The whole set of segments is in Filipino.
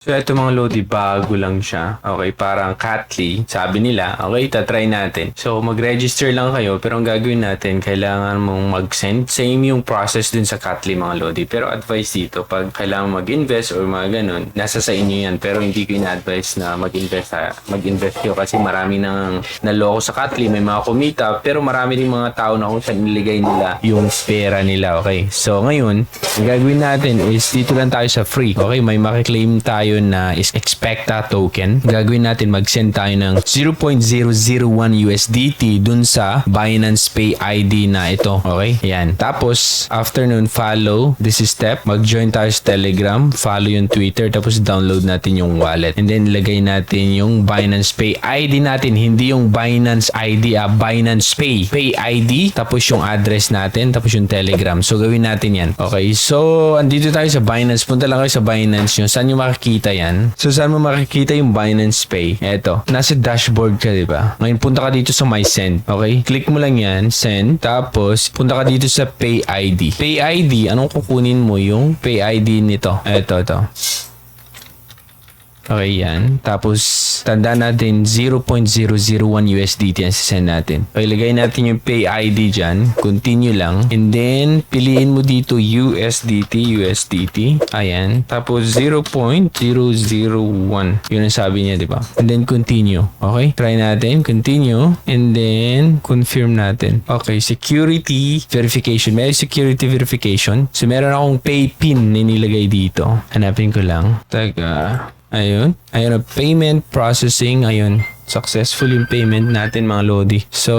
So, ito mga Lodi, bago lang siya. Okay, parang Catly. Sabi nila, okay, tatry natin. So, mag-register lang kayo. Pero ang gagawin natin, kailangan mong mag-send. Same yung process dun sa Catly mga Lodi. Pero advice dito, pag kailangan mag-invest or mga ganun, nasa sa inyo yan. Pero hindi ko ina-advise na mag-invest kayo kasi marami nang naloko sa Catly. May mga kumita. Pero marami rin mga tao na kung saan niligay nila yung pera nila. Okay, so ngayon, ang gagawin natin is dito lang tayo sa free. Okay, may makiklaim tayo na is Expecta token. Gagawin natin, mag-send tayo ng 0.001 USDT dun sa Binance Pay ID na ito. Okay? Yan. Tapos, after nun, follow this step. Mag-join tayo sa Telegram. Follow yung Twitter. Tapos, download natin yung wallet. And then, lagay natin yung Binance Pay ID natin. Hindi yung Binance ID, Binance Pay. Pay ID. Tapos, yung address natin. Tapos, yung Telegram. So, gawin natin yan. Okay? So, andito tayo sa Binance. Punta lang kayo sa Binance nyo. Saan nyo makikita yan? So, saan mo makikita yung Binance Pay? Eto. Nasa dashboard ka, di ba? Ngayon, punta ka dito sa My Send. Okay? Click mo lang yan. Send. Tapos, punta ka dito sa Pay ID. Pay ID, anong kukunin mo yung Pay ID nito? Eto. Okay, yan. Tapos, tandaan natin 0.001 USDT ang sisend natin. Okay, lagay natin yung Pay ID dyan. Continue lang. And then, piliin mo dito USDT. Ayan. Tapos, 0.001. Yun ang sabi niya, di ba? And then, continue. Okay? Try natin. Continue. And then, confirm natin. Okay, security verification. May security verification. So, meron akong pay pin na nilagay dito. Hanapin ko lang. Ayun, payment processing, ayun, successful yung payment natin mga Lodi. So,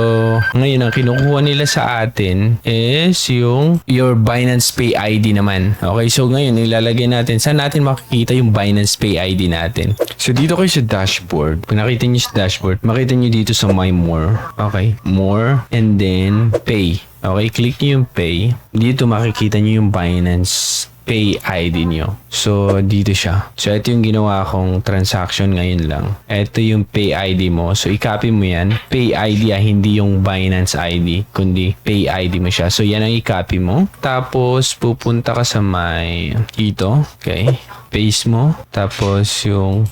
ngayon ang kinukuha nila sa atin is yung your Binance Pay ID naman. Okay, so ngayon ilalagay natin, saan natin makikita yung Binance Pay ID natin? So, dito kayo sa dashboard. Pag nakita nyo sa dashboard, makita nyo dito sa My More. Okay, More, and then Pay. Okay, click nyo yung Pay. Dito makikita nyo yung Binance Pay ID nyo. So, dito siya. So, ito yung ginawa kong transaction ngayon lang. Ito yung Pay ID mo. So, i-copy mo yan. Pay ID hindi yung Binance ID, kundi Pay ID mo siya. So, yan ang i-copy mo. Tapos, pupunta ka sa may dito. Okay. Paste mo. Tapos yung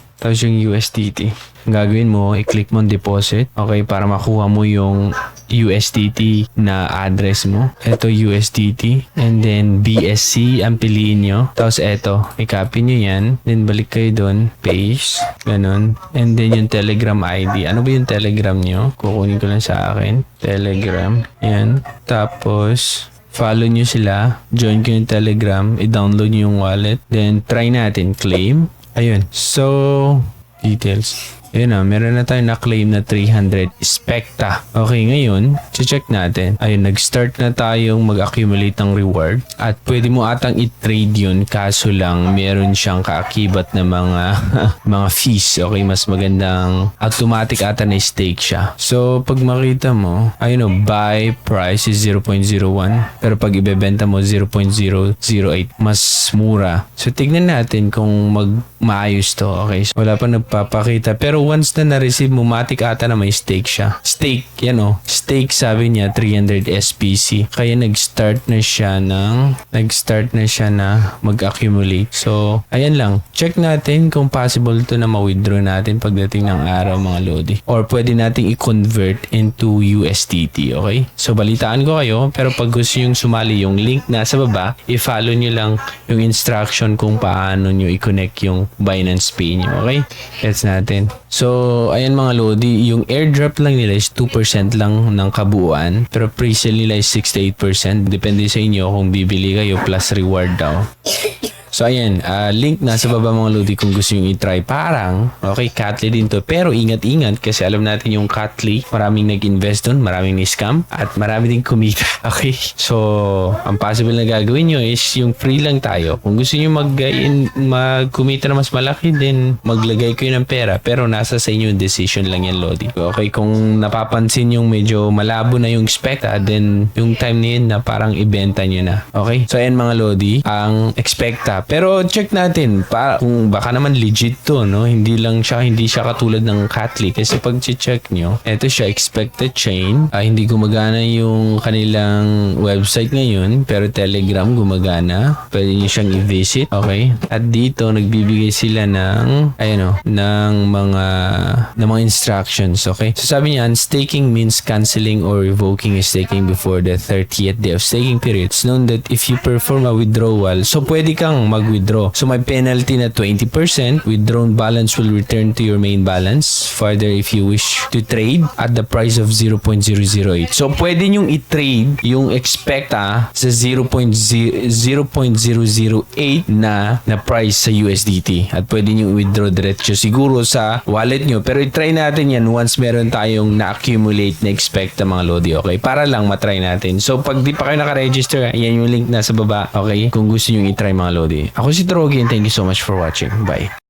USDT. Ang gagawin mo, i-click mo deposit. Okay, para makuha mo yung USDT na address mo. Ito USDT. And then BSC ang piliin nyo. Tapos ito, i-copy nyo yan. Then balik kayo doon. Paste. Ganon. And then yung Telegram ID. Ano ba yung Telegram nyo? Kukunin ko lang sa akin. Telegram. Yan. Tapos follow nyo sila. Join ko yung Telegram. I-download nyo yung wallet. Then try natin. Claim. Ayun. So, details. Ayun na, meron na tayo na-claim na 300 Specta. Okay, ngayon, check natin. Ayun, nag-start na tayong mag-accumulate ng reward. At pwede mo atang i-trade yun, kaso lang meron siyang kaakibat na mga mga fees. Okay, mas magandang automatic ata na stake siya. So, pag makita mo, ayun o, buy price is 0.01. Pero pag ibebenta mo, 0.008. Mas mura. So, tignan natin kung maayos to. Okay, so, wala pa nagpapakita. Pero once na na-receive mo, matik ata na may stake siya. Stake, yan o. Stake, sabi niya, 300 SPC. Kaya nag-start na siya na mag-accumulate. So, ayan lang. Check natin kung possible to na ma-withdraw natin pagdating ng araw, mga Lodi. Or pwede nating i-convert into USDT, okay? So, balitaan ko kayo. Pero pag gusto yung sumali, yung link nasa baba, i-follow nyo lang yung instruction kung paano nyo i-connect yung Binance Pay nyo, okay? Let's natin. So, ayan mga Lodi, yung airdrop lang nila is 2% lang ng kabuuan. Pero pre-sale nila is 68%. Depende sa inyo kung bibili kayo plus reward daw. So, ayan, link nasa baba mga Lodi kung gusto yung i-try. Parang, okay, Catly din to. Pero ingat-ingat kasi alam natin yung Catly, maraming nag-invest doon, maraming ni-scam, at marami din kumita. Okay? So, ang possible na gagawin nyo is yung free lang tayo. Kung gusto nyo mag-kumita na mas malaki, then maglagay kayo ng pera. Pero nasa sa inyo yung decision lang yan, Lodi. Okay, kung napapansin yung medyo malabo na yung Specta, then yung time na yun na parang ibenta nyo na. Okay? So, ayan mga Lodi, ang Specta siya. Pero check natin kung baka naman legit to, no? Hindi siya katulad ng Catly. Kasi pag check nyo, eto siya, expected chain. Hindi gumagana yung kanilang website ngayon, pero Telegram gumagana. Pwede nyo siyang i-visit. Okay? At dito, nagbibigay sila ng mga instructions. Okay? So sabi niya, staking means canceling or revoking a staking before the 30th day of staking period. It's known that if you perform a withdrawal, so pwede kang mag-withdraw. So may penalty na 20%. Withdrawn balance will return to your main balance. Further, if you wish to trade at the price of 0.008. So pwede nyong i-trade yung expecta sa 0.008 na price sa USDT. At pwede nyong withdraw diretso siguro sa wallet nyo. Pero i-try natin yan once meron tayong na-accumulate na expecta mga lodi. Okay? Para lang matry natin. So pag di pa kayo naka-register, yan yung link nasa baba. Okay? Kung gusto nyo i-try mga lodi. Ako si Trogi and thank you so much for watching. Bye.